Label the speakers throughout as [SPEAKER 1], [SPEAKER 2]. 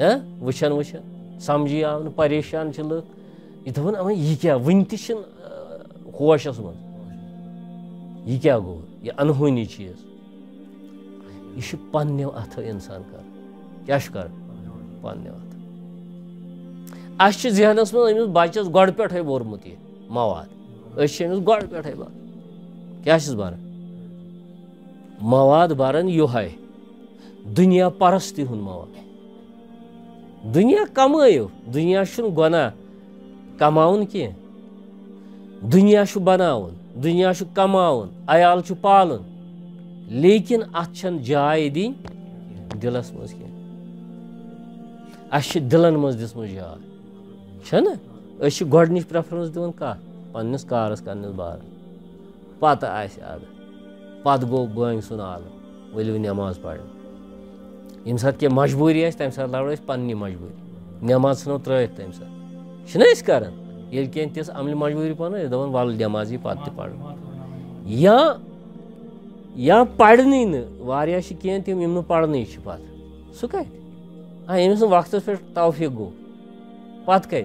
[SPEAKER 1] وٕچھان سمجھی آو نہٕ پریشان چھِ لُکھ یہِ دَپان اَما یہِ کیٛاہ وٕنہِ تہِ چھِنہٕ ہوشَس منٛز یہِ کیٛاہ گوٚو یہِ اَنہونی چیٖز یہِ چھُ پنٛنیو اَتھو اِنسان کَران کیٛاہ چھُ کَران پنٛنیو اَتھو اَسہِ چھِ ذہنَس منٛز أمِس بَچَس گۄڈٕ پٮ۪ٹھَے بوٚرمُت یہِ مواد أسۍ چھِ أمِس گۄڈٕ پٮ۪ٹھَے بَران کیٛاہ چھِس بَران مواد بَران یِہوٚے دُنیا پَرستی ہُنٛد مواد دُنیا کَمٲیِو دُنیا چھُنہٕ گۄناہ کَماوُن کینٛہہ دُنیا چھُ بَناوُن دُنیا چھُ کَماوُن عیال چھُ پالُن لیکِن اَتھ چھَنہٕ جاے دِنۍ دِلَس منٛز کینٛہہ اَسہِ چھِ دِلَن منٛز دِژمٕژ جاے چھَنہ أسۍ چھِ گۄڈنِچ پرٛٮ۪فرَنٕس دِوان کَتھ پنٛنِس کارَس کَرنَس بارَس پَتہٕ آسہِ اَدٕ پَتہٕ گوٚو بٲنۍ سُنٛد عالم ؤلِو نٮ۪ماز پَرنہِ ییٚمہِ ساتہٕ کینٛہہ مجبوٗری آسہِ تَمہِ ساتہٕ لَڑو أسۍ پنٛنی مجبوٗری نٮ۪ماز ژھٕنو ترٛٲیِتھ تَمہِ ساتہٕ چھِنہ أسۍ کَران ییٚلہِ کینٛہہ تِژھ عملہِ مجبوٗری پَنو أسۍ دَپان وَلہٕ نٮ۪ماز یی پَتہٕ تہِ پَرو یا پَرنٕے نہٕ واریاہ چھِ کینٛہہ تِم یِم نہٕ پَرنٕے چھِ پَتہٕ سُہ کَتہِ ییٚمِس نہٕ وقتَس پٮ۪ٹھ توفیٖق گوٚو پَتہٕ کَتہِ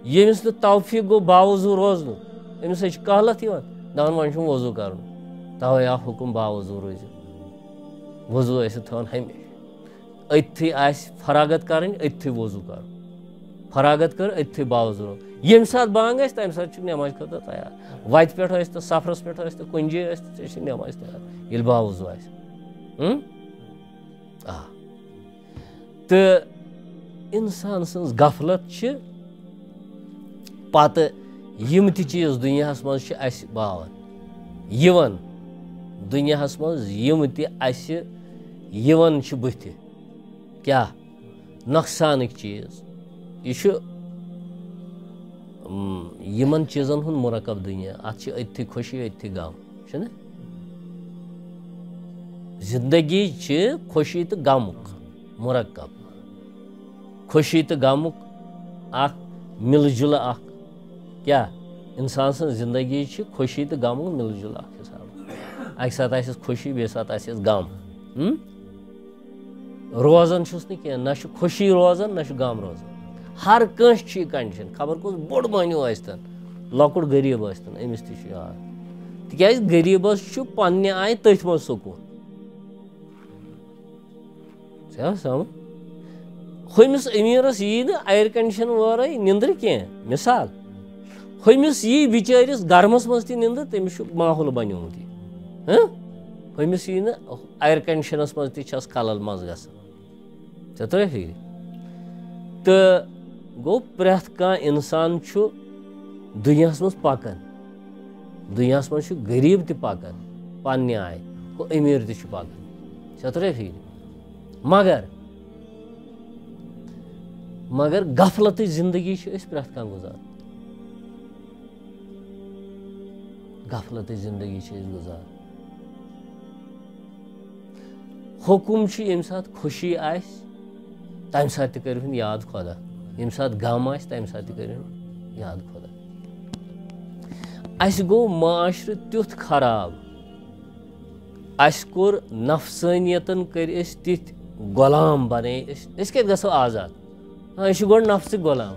[SPEAKER 1] ییٚمِس نہٕ توفیٖق گوٚو باوضوٗ روزنُک أمِس حظ چھِ کہلَت یِوان دَپان وۄنۍ چھُم وضوٗ کَرُن تَوَے آو حُکُم باوضوٗ روٗزِو وضوٗ ٲسِو تھاوان ہمیشہِ أتھی آسہِ فراغت کَرٕنۍ أتھی وضوٗ کَرُن فراغت کٔر أتھی باوضوٗ روزُن ییٚمہِ ساتہٕ بانٛگ آسہِ تَمہِ ساتہٕ چھُ نٮ۪مازِ خٲطرٕ تیار وَتہِ پٮ۪ٹھ ٲسۍ تہٕ سفرَس پٮ۪ٹھ ٲسۍ تہٕ کُنہِ جایہِ ٲسۍ تہٕ ژےٚ چھِ نٮ۪مازِ تیار ییٚلہِ باوضوٗ آسہِ تہٕ اِنسان سٕنٛز غفلت چھِ پَتہٕ یِم تہِ چیٖز دُنیاہَس منٛز چھِ اَسہِ باوان یِوان دُنیاہَس منٛز یِم تہِ اَسہِ یِوان چھِ بٕتھِ کیٛاہ نۄقصانٕکۍ چیٖز یہِ چھُ یِمَن چیٖزَن ہُنٛد مُرکب دُنیا اَتھ چھِ أتھی خوشی أتھی غم چھُنہ زندگی چھِ خوشی تہٕ غمُک مُرکب خوشی تہٕ غمُک اَکھ مِلہٕ جُلہٕ اَکھ کیٛاہ اِنسان سٕنٛز زندگی چھِ خوشی تہٕ غمُک مِلہٕ جُلہٕ اَکھ حِساب اَکہِ ساتہٕ آسٮ۪س خوشی بیٚیہِ ساتہٕ آسٮ۪س غم روزان چھُس نہٕ کینٛہہ نہ چھُ خوشی روزان نہ چھُ غم روزان ہر کٲنٛسہِ چھِ یہِ کَنڈِشَن خبر کُس بوٚڑ مٔہنیوٗ ٲسۍتَن لۄکُٹ غریٖب ٲسۍتَن أمِس تہِ چھُ یاد تِکیٛازِ غریٖبَس چھُ پنٛنہِ آیہِ تٔتھۍ منٛز سکوٗن ژےٚ آو سَمٕجھ ہُمِس أمیٖرَس یی نہٕ اَیَر کَنڈِشَن وٲرٲے نِندٕر کینٛہہ مِثال ہُمِس یی بِچٲرِس گرمَس منٛز تہِ نِندٕر تٔمِس چھُ ماحول بَنیومُت یہِ ہُمِس یی نہٕ اَیَر کَنڈِشَنَس منٛز تہِ چھَس خلل منٛز گژھان ژےٚ ترٛٲے فِکرِ تہٕ گوٚو پرٛٮ۪تھ کانٛہہ اِنسان چھُ دُنیاہَس منٛز پَکان دُنیاہَس منٛز چھُ غریٖب تہِ پَکان پنٛنہِ آیہِ ہُہ أمیٖر تہِ چھُ پَکان ژےٚ ترٛٲے فِکرِ مگر غفلتٕچ زندگی چھِ أسۍ پرٛٮ۪تھ کانٛہہ گُزاران غفلتٕچ زندگی چھِ أسۍ گُزاران حُکُم چھُ ییٚمہِ ساتہٕ خوشی آسہِ تَمہِ ساتہٕ تہِ کٔرۍہُن یاد خۄدا ییٚمہِ ساتہٕ غم آسہِ تَمہِ ساتہٕ تہِ کٔرۍہُن یاد خۄدا اَسہِ گوٚو معاشرٕ تیُتھ خراب اَسہِ کوٚر نفسٲنیتَن کٔرۍ أسۍ تِتھۍ غۄلام بَنٲے أسۍ کَتہِ گژھو آزاد أسۍ چھِ گۄڈٕ نفسٕکۍ غۄلام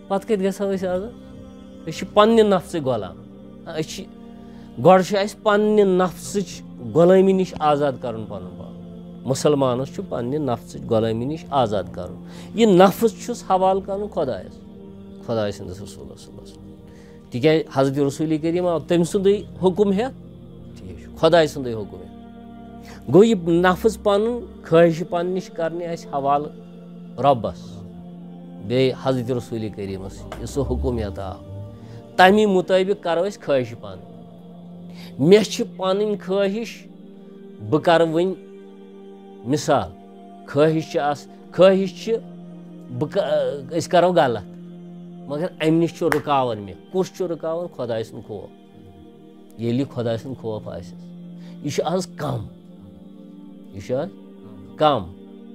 [SPEAKER 1] پَتہٕ کَتہِ گژھو أسۍ آزاد أسۍ چھِ پنٛنہِ نفسٕکۍ غۄلام أسۍ چھِ گۄڈٕ چھُ اَسہِ پنٛنہِ نفسٕچ غۄلٲمی نِش آزاد کَرُن پَنُن پان مُسلمانَس چھُ پنٛنہِ نفسٕچ غۄلٲمی نِش آزاد کَرُن یہِ نفٕس چھُس حوالہٕ کَرُن خۄدایَس خۄداے سٕنٛدِس رسوٗلَس صلی اللہ علیہ وسلم تِکیٛازِ حضرتِ رسوٗلِ کریٖم آو تٔمۍ سُنٛدُے حُکُم ہٮ۪تھ ٹھیٖک چھُ خۄداے سُنٛدُے حُکُم ہٮ۪تھ گوٚو یہِ نفٕس پَنُن خٲہِشہِ پنٛنہِ نِش کَرنہِ اَسہِ حوالہٕ رۄبَس بیٚیہِ حضرتِ رسوٗلِ کریٖمَس یہِ سُہ حُکُم ہٮ۪تھ آو تَمی مُطٲبِق کَرو أسۍ خٲہِشہِ پَنٕنۍ مےٚ چھِ پَنٕنۍ خٲہِش بہٕ کَرٕ وۄنۍ مِثال خٲہِش چھِ أسۍ کَرو غلط مگر اَمہِ نِش چھُ رُکاوان مےٚ کُس چھُ رُکاوان خۄداے سُنٛد خوف ییٚلہِ یہِ خۄداے سُنٛد خوف آسٮ۪س یہِ چھُ آز کَم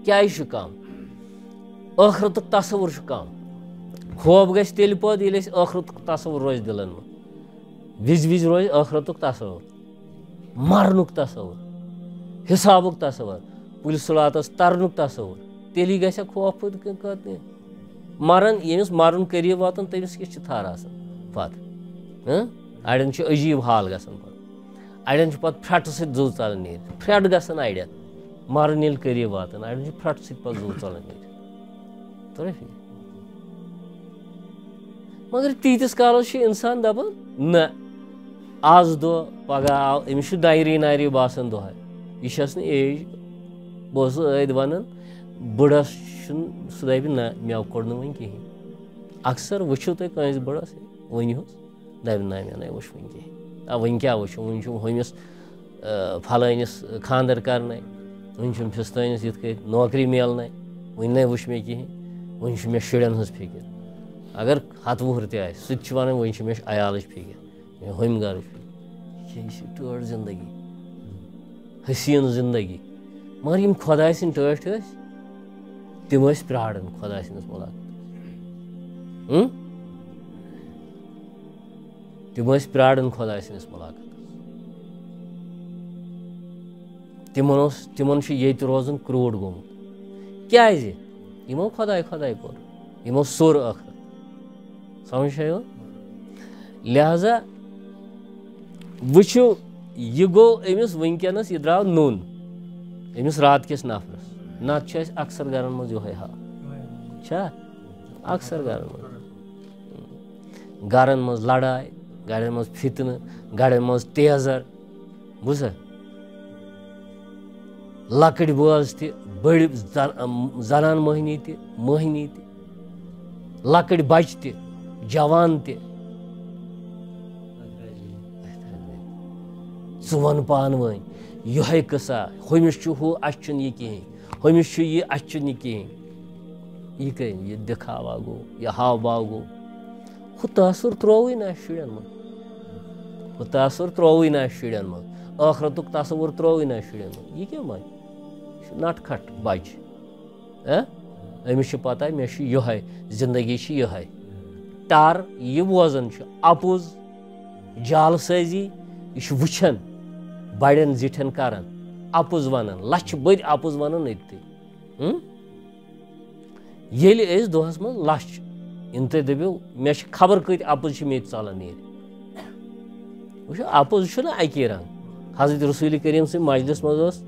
[SPEAKER 1] کیٛازِ چھُ کَم ٲخرتُک تصوُر چھُ کَم خوف گژھِ تیٚلہِ پٲدٕ ییٚلہِ اَسہِ ٲخرتُک تصوُر روزِ دِلَن منٛز وِزِ وِزِ روزِ ٲخرتُک تصوُر مَرنُک تصوُر حِسابُک تصوُر پُلہِ صلاتَس تَرنُک تصوُر تیلی گژھِ خوف پتہٕ مران ییٚمِس مرُن قریٖب واتان تٔمِس کیٛاہ چھِ تھر آسان پتہٕ اڑٮ۪ن چھُ عجیٖب حال گژھان پتہٕ اڑٮ۪ن چھُ پتہٕ پھرٛٮ۪ٹہٕ سۭتۍ زُو ژلان نیرِ پھرٛٮ۪ٹ گژھان اڑٮ۪ن مرُن ییٚلہِ قریٖب واتان اڑٮ۪ن چھُ پھرٛٮ۪ٹہٕ سۭتۍ پتہٕ زُو ژلان نیرِ توٚرا فکرِ مگر تیٖتِس کالس چھُ اِنسان دپان نہ آز دۄہ پگہہ آو أمِس چھُ نایری باسان دۄہے یہِ چھس نہٕ ایج بہٕ اوسُس ٲدۍ ونان بٕڑس چھُنہٕ سُہ دپہِ نہ مےٚ کوٚر نہٕ وۄنۍ کِہینۍ اکثر وٕچھِو تُہۍ کٲنٛسہِ بٕڑس ؤنۍہوٗس دپہِ نہ مےٚ نَے وٕچھ وٕنہِ کِہینۍ وۄنۍ کیٛاہ وٕچھو وٕنہِ چھُ ہُمِس پھلٲنِس خانٛدر کرنے وٕنہِ چھُم فِستٲنِس یِتھ کٔنۍ نوکری میلنے وٕنہِ نَے وٕچھ مےٚ کِہینۍ وٕنہِ چھُ مےٚ شُرٮ۪ن ہٕنٛز فِکر اگر 100 وُہُر تہِ آسہِ سُہ تہِ چھُ ونان وۄنۍ چھِ مےٚ عیالٕچ فِکر مےٚ ہُمہِ گرٕچ فِکر یہِ چھِ ٹٲٹھ زندگی حسیٖن زندگی مگر یِم خۄداے سٕنٛدۍ ٹٲٹھۍ ٲسۍ تِم ٲسۍ پیاران خۄداے سٕنٛدِس مُلاقاتس تِم ٲسۍ پیاران خۄداے سٕنٛدِس مُلاقاتس تِمن چھُ ییٚتہِ روزُن کرٛوٗڈ گوٚمُت کیازِ یِمو خۄداے کوٚر یِمو سوٚر ٲخرت سمجھ چھا یِوان لہٰذا وٕچھِو یہِ گوٚو أمِس وٕنکیٚنس یہِ درٛاو نوٚن أمِس رات کِس نفرس نتہٕ چھُ اَسہِ اکثر گرن منٛز یِہوے حال چھا اکثر گرن منٛز لڑاے گرن منٛز فِتنہٕ گرن منٛز تیزر بوٗزتھا لۄکٕٹۍ بٲژ تہِ بٔڑۍ زنان مٔہنی تہِ لۄکٕٹۍ بچہِ تہِ جوان تہِ ژٕ وَن پانہٕ ؤنۍ یِہوے قٕصہ ہُمِس چھُ ہُہ اَسہِ چھُنہٕ یہِ کِہینۍ ہُمِس چھُ یہِ اَسہِ چھُنہٕ یہِ کِہینۍ یہِ کٔرۍ یہِ دِکھاوا گوٚو یہِ ہاو باو گوٚو ہُہ تٲثُر ترٛووُے نہٕ اَسہِ شُرٮ۪ن منٛز ٲخرتُک تصوُر ترٛووُے نہٕ اَسہِ شُرٮ۪ن منٛز یہِ کیٛاہ وَنہِ یہِ چھُ نَٹہٕ کھَٹہٕ بچہِ أمِس چھِ پتہ مےٚ چھُ یِہوے زندگی چھِ یِہوے ٹر یہِ بوزان چھُ اَپُز جالہٕ سٲزی یہِ چھُ وٕچھان بڑٮ۪ن زِٹھٮ۪ن کران اَپُز ونان لچھِ بٔدۍ اَپُز ونان أتھی ییٚلہِ أسۍ دۄہس منٛز لچھ یِن تُہۍ دٔپِو مےٚ چھِ خبر کۭتۍ اَپُز چھِ مےٚ تہِ ژلان نیرِ وٕچھو اَپُز چھُنہ اَکی رنٛگہٕ حضرت رسوٗلِ کریٖم سٕنٛدِ مجلِس منٛز ٲس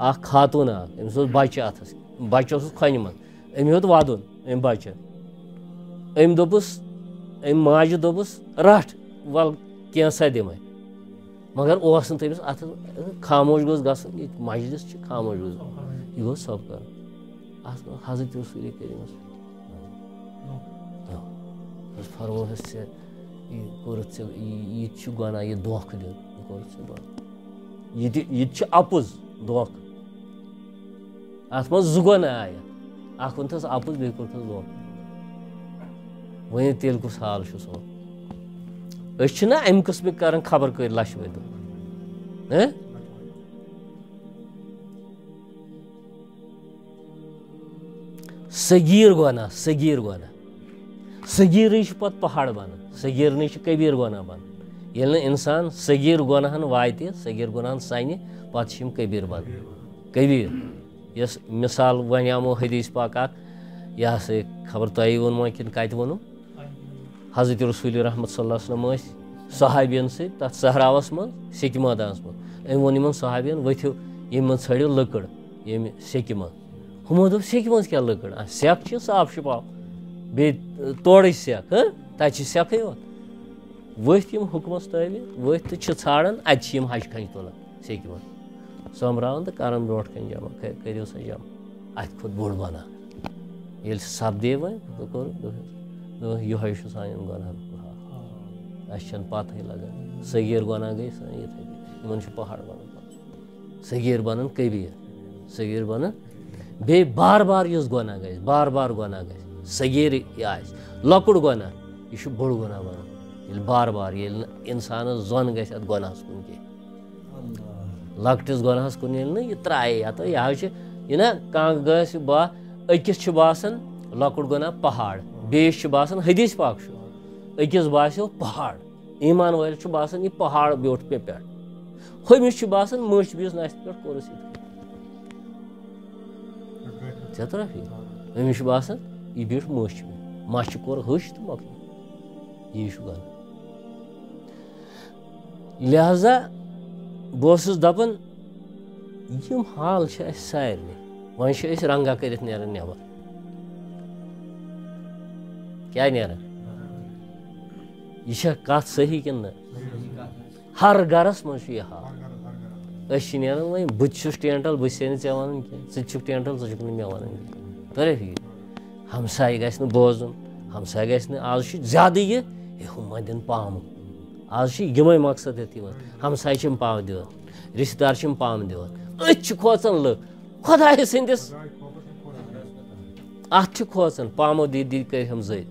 [SPEAKER 1] اکھ خاتوٗن اکھ أمِس اوس بچہِ اتھس بچہِ اوسُس کھۄنہِ منٛز أمۍ ہیوٚت ودُن أمۍ بچن أمۍ دوٚپُس أمۍ ماجہِ دوٚپُس رٹھ ول کینٛژھا دِمے مگر اوس نہٕ تٔمِس اتھس خاموش گوٚژھ گژھُن ییٚتہِ مجلِس چھِ خاموش گوٚژھ گژھُن یہِ گوٚژھ سب کرُن اتھ منٛز حضرت رسوٗلِ کریٖمس فرمووُس ژےٚ یہِ کوٚرُتھ ژےٚ یہِ تہِ چھُ گۄناہ یہِ دھوکہٕ دیُن یہِ کوٚرُتھ ژےٚ دھوکہٕ یہِ تہِ چھُ اَپُز دھوکہٕ اتھ منٛز 2 گۄناہ آیہِ اکھ ووٚنتھَس اَپُز بیٚیہِ کوٚرتھَس دھوکہٕ ؤنِو تیٚلہِ کُس حال چھُ سون أسۍ چھِنہ امہِ قٕسمٕکۍ کران خبر کۭتۍ لچھِ بٔدۍ دۄہ صغیٖر گۄناہ صغیٖرٕے چھُ پتہٕ پہاڑ بنان صغیٖرنٕے چھُ کبیٖر گۄناہ بنان ییٚلہِ نہٕ اِنسان صغیٖر گۄناہن واتہِ صغیٖر گۄناہن سنہِ پتہٕ چھِ یِم کبیٖر بنان کبیٖر یۄس مِثال ونیامو حدیٖث پاک اکھ یہِ ہسا یہِ خبر تۄہہِ ووٚنوا کِنہٕ کتہِ ووٚنوٕ حضرت رسوٗلِ رحمت صلی اللہ وسلم ٲسۍ صحابین سۭتۍ تتھ صحراوس منٛز سیٚکہِ مٲدانس منٛز أمۍ ووٚن یِمن صحابین ؤتھِو ییٚمہِ منٛز ژھٲنٛڈِو لٔکٕر ییٚمہِ سیٚکہِ منٛز ہُمو دوٚپ سیٚکہِ منٛز کیٛاہ لٔکٕر سٮ۪کھ چھِ صاف شِفاف بیٚیہِ تورٕچ سٮ۪کھ تتہِ چھِ سٮ۪کھٕے یوت ؤتھۍ یِم حُکمس تٲبہِ ؤتھۍ تہٕ چھِ ژھانڈان اتہِ چھِ یِم ہچہِ کھنٛجہِ تُلان سیٚکہِ منٛز سوٚمبراوان تہٕ کران برونٛٹھ کنہِ جمع کٔرِو سا جمع اتہِ کھوٚت بوٚڑ گۄناہ ییٚلہِ سُہ سپدے وۄنۍ دوٚپ یِہوے چھُ سانٮ۪ن گۄنہن اَسہِ چھنہٕ پتہٕے لگان صغیٖر گۄناہ گٔے سٲنۍ یِتھٕے کٔنۍ یِمن چھُ پہاڑ بنان صغیٖر بنان کبیٖر صغیٖر بنان بیٚیہِ بار بار یُس گۄناہ گژھِ بار بار گۄناہ گژھِ صغیٖر یہِ آسہِ لۄکُٹ گۄناہ یہِ چھُ بوٚڑ گۄناہ بنان ییٚلہِ بار بار ییٚلہِ نہٕ اِنسانس زوٚن گژھِ اتھ گۄناہس کُن کینٛہہ لۄکٹِس گۄناہس کُن ییٚلہِ نہٕ یہِ ترٛایہِ یتہٕ یہِ حظ چھِ یہِ نا کانٛہہ گژھِ أکِس چھُ باسان لۄکُٹ گۄناہ پہاڑ بیٚیِس چھُ باسان حدیٖث پاک چھُ أکِس باسیو پہاڑ ایٖمان وٲلِس چھُ باسان یہِ پہاڑ بیوٗٹھ مےٚ پٮ۪ٹھ ہُمِس چھُ باسان مٔچھ بیٖژ نستہِ پٮ۪ٹھ کوٚرُس یِتھ ژےٚ ترٛا فکر أمِس چھُ باسان یہِ بیٖٹھ مٔچھ مےٚ مَچھِ کوٚر ۂش تہٕ مۄکلیو یی چھُ غلط لہذا بہٕ اوسُس دَپان یِم حال چھِ اَسہِ سارنٕے وۄنۍ چھِ أسۍ رنٛگا کٔرِتھ نیران نٮ۪بر کیٛاہ نیران یہِ چھا کَتھ صحیح کِنہٕ نہ ہر گرس منٛز چھُ یہِ حال أسۍ چھِ نیران وۄنۍ بہٕ تہِ چھُس ٹینٹل بہٕ چھسے نہٕ ژےٚ وَنان کینٛہہ ژٕ تہِ چھُکھ ٹینٹل ژٕ چھُکھ نہٕ مےٚ وَنان کینٛہہ تَرے فِکرِ ہمساے گژھِ نہٕ بوزُن ہمساے گژھِ نہٕ آز چھُ زیادٕ یہِ ہُم ما دِن پامہٕ آز چھِ یِمے مقصد یَتھ یِوان ہمساے چھِم پامہٕ دِوان رِشتہٕ دار چھِم پامہٕ دِوان أتھۍ چھِ کھوژان لُکھ خۄداے سٕنٛدِس اَتھ چھِ کھوژان پامو دیٖدی کٔرہم زٔدۍ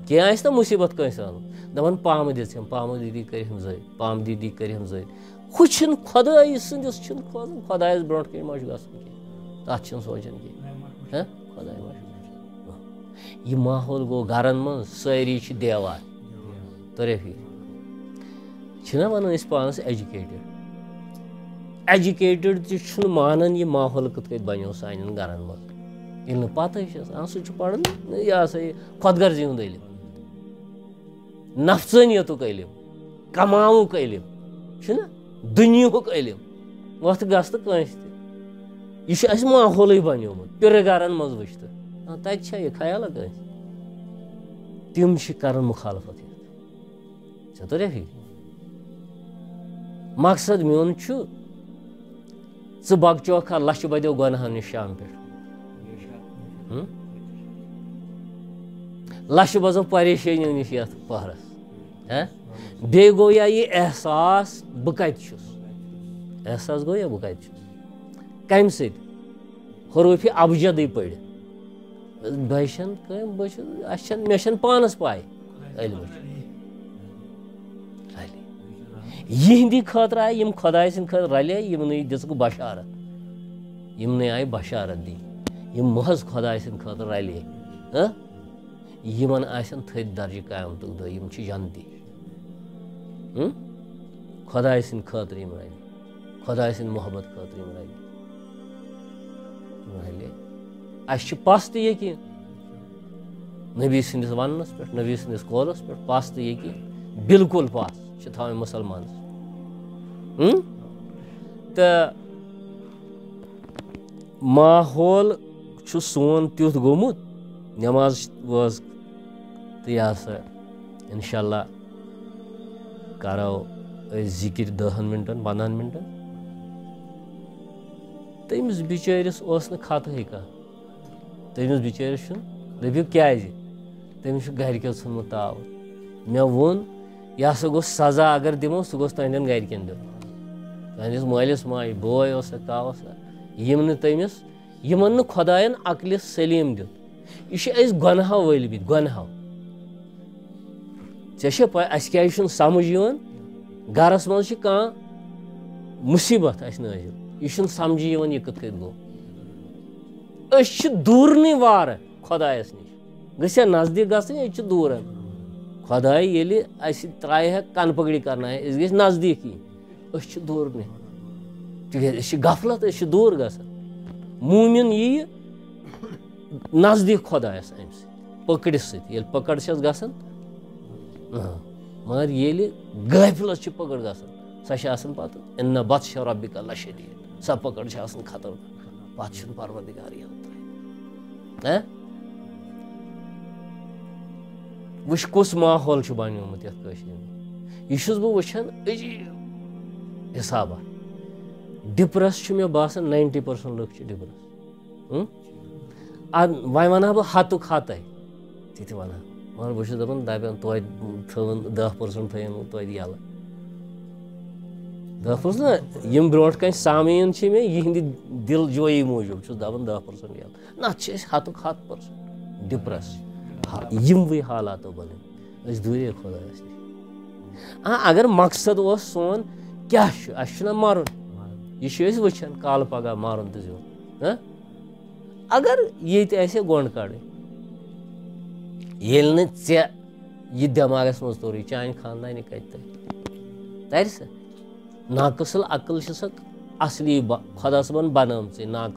[SPEAKER 1] کینٛہہ آسہِ نا مُصیٖبت کٲنٛسہِ اَنُن دَپان پامہٕ دِژٕم پامو دیٖدی کٔرہم زٔدۍ پامہٕ دیٖدی کٔرہم زٔدۍ ہُہ چھِنہٕ خۄداے سٕنٛدِس چھِنہٕ کھوژان خۄدایَس برونٛٹھ کَنۍ ما چھُ گژھُن کینٛہہ تَتھ چھِنہٕ سونٛچان کینٛہہ خۄداے ما چھُ یہِ ماحول گوٚو گرن منٛز سٲری چھِ دیوار تۄرے فِکرِ چھِنہ وَنان أسۍ پانَس ایجوکیٹِڈ تہِ چھُنہٕ مانان یہِ ماحول کِتھ کٔنۍ بَنیو سانٮ۪ن گرن منٛز ییٚلہِ نہٕ پَتہٕ چھِ آسان سُہ چھُ پَران یہِ ہسا یہِ خۄد غرضی ہُنٛد علم نفژٲنیتُک علم کماوُک علم چھُنہ دُنیہُک علم وۄتھ گژھ تہٕ کٲنٛسہِ تہِ یہِ چھُ اَسہِ ماحولٕے بَنیومُت پِرٕ گرن منٛز وٕچھ تہٕ تَتہِ چھا یہِ خیالا کٲنٛسہِ تِم چھِ کران مُخالفت یَتھ ژےٚ توٚریا فِکرِ مقصد میون چھُ ژٕ بۄکچوکھا لچھِ بَدیو گۄنہو نِش شام پٮ۪ٹھ لچھِ بَزو پریشٲنیو نِش یَتھ پہرس بیٚیہِ گوٚو یا یہِ احساس بہٕ کَتہِ چھُس احساس گوٚو یا بہٕ کَتہِ چھُس کَمہِ سۭتۍ حروٗفہِ ابجدٕے پٔرِتھ بہٕ چھَنہٕ کٲم بہٕ چھُس اَسہِ چھَنہٕ مےٚ چھَنہٕ پانَس پاے علمٕچ رَلے یِہِنٛدِ خٲطرٕ آیہِ یِم خۄداے سٕنٛدِ خٲطرٕ رَلے یِمنٕے دِژٕکھ بشارت یِمنٕے آیہِ بشارت دِنۍ یِم محض خۄداے سٕنٛدِ خٲطرٕ رَلے یِمن آسن تھٔدۍ درجہِ قیامتُک دۄہ یِم چھِ جنتی خۄداے سٕنٛدِ خٲطرٕ یِم رَلے خۄداے سٕنٛدِ محبت خٲطرٕ یِم رَلے اَسہِ چھُ پَس تہِ یقیٖن نبی سٕنٛدِس وَننَس پٮ۪ٹھ نبی سٕنٛدِس قولَس پٮ۪ٹھ پَس تہٕ یقیٖن بِلکُل پَس چھِ تھاوٕنۍ مُسلمانَس تہٕ ماحول چھُ سون تیُتھ گوٚمُت نٮ۪ماز وٲژ تہٕ یہِ ہسا اِنشاء اللہ کَرو أسۍ ذِکِر 10 مِنٹَن 15 مِنٹَن تٔمِس بِچٲرِس اوس نہٕ خطہٕے کانٛہہ تٔمِس بِچٲرِس چھُنہٕ دٔپِو کیٛازِ تٔمِس چھُ گرِکیو ژھُنمُت تاوُت مےٚ ووٚن یہِ ہسا گوٚژھ سزا اگر دِمو سُہ گوٚژھ تُہنٛدٮ۪ن گرِکٮ۪ن دیُن تُہنٛدِس مٲلِس ماجہِ بوے اوسا تاوسا یِم نہٕ تٔمِس یِمن نہٕ خۄدایَن عقلہِ سلیٖم دیُت یہِ چھِ أسۍ گۄنہو وٲلمٕتۍ گۄنہو ژےٚ چھےٚ پاے اَسہِ کیٛازِ چھُنہٕ سمجھ یِوان گرس منٛز چھِ کانٛہہ مُصیٖبت اَسہِ نٲزِل یہِ چھُنہٕ سمجھی یِوان یہِ کِتھ کٔنۍ گوٚو أسۍ چھِ دوٗرنٕے وارٕ خۄدایَس نِش گٔژھِ ہا نزدیٖک گژھٕنۍ أسۍ چھِ دوٗرن خۄداے ییٚلہِ اَسہِ ترٛایہِ ہا کَنہٕ پٔکڑِ کرنایہِ أسۍ گٔژھۍ نزدیٖک یِنۍ أسۍ چھِ دوٗرنٕے تِکیٛازِ أسۍ چھِ غفلت أسۍ چھِ دوٗر گژھان موٗمِن یِیہِ نزدیٖک خۄدایَس اَمہِ سۭتۍ پٔکڑِ سۭتۍ ییٚلہِ پٔکڑ چھَس گژھان مگر ییٚلہِ غٲفلَس چھِ پٔکڑ گژھان سۄ چھِ آسان پَتہٕ اِنَّ بَطشَ رَبِّکَ لَشَدیٖد سۄ پٔکڑ چھِ آسان خطرناک پَتہٕ چھُنہٕ پَروَردِگار یِوان ترٛٲوِتھ وٕچھ کُس ماحول چھُ بَنیومُت یَتھ کٲشِرِ منٛز یہِ چھُس بہٕ وٕچھان عجیٖب حِسابہ ڈِپرٛس چھُ مےٚ باسان 90% لُکھ چھِ ڈِپرٛس وۄنۍ وَنہٕ ہا بہٕ ہَتُک ہَتَے تہِ وَنہٕ ہا مگر بہٕ چھُس دَپان دَپان توتہِ تھٲوٕن 10% تھٲیِن توتہِ یَلہٕ 10% نہ یِم برونٛٹھ کَنہِ سامعیٖن چھِ مےٚ یِہِنٛدِ دِل جویی موٗجوٗب چھُس دَپان 10% یَلہٕ نَتہٕ چھِ أسۍ ہَتُک 100% ڈِپرٛس یِموٕے حالاتو بَنٲوۍ أسۍ دوٗرے خۄدایَس نِش اگر مقصد اوس سون کیٛاہ چھُ اَسہِ چھُنہ مَرُن یہِ چھِ أسۍ وٕچھان کالہٕ پگاہ مارُن تہٕ زیُن اگر ییٚتہِ آسہِ ہے گۄنٛڈ کَڑٕنۍ ییٚلہِ نہٕ ژےٚ یہِ دٮ۪ماغَس منٛز توٚرُے چانہِ خاندانہِ کَتہِ تَرِ سا ناقٕص العقل چھِ سۄ اَصلی خۄدا صٲبَن بَنٲومٕژٕے ناقٕص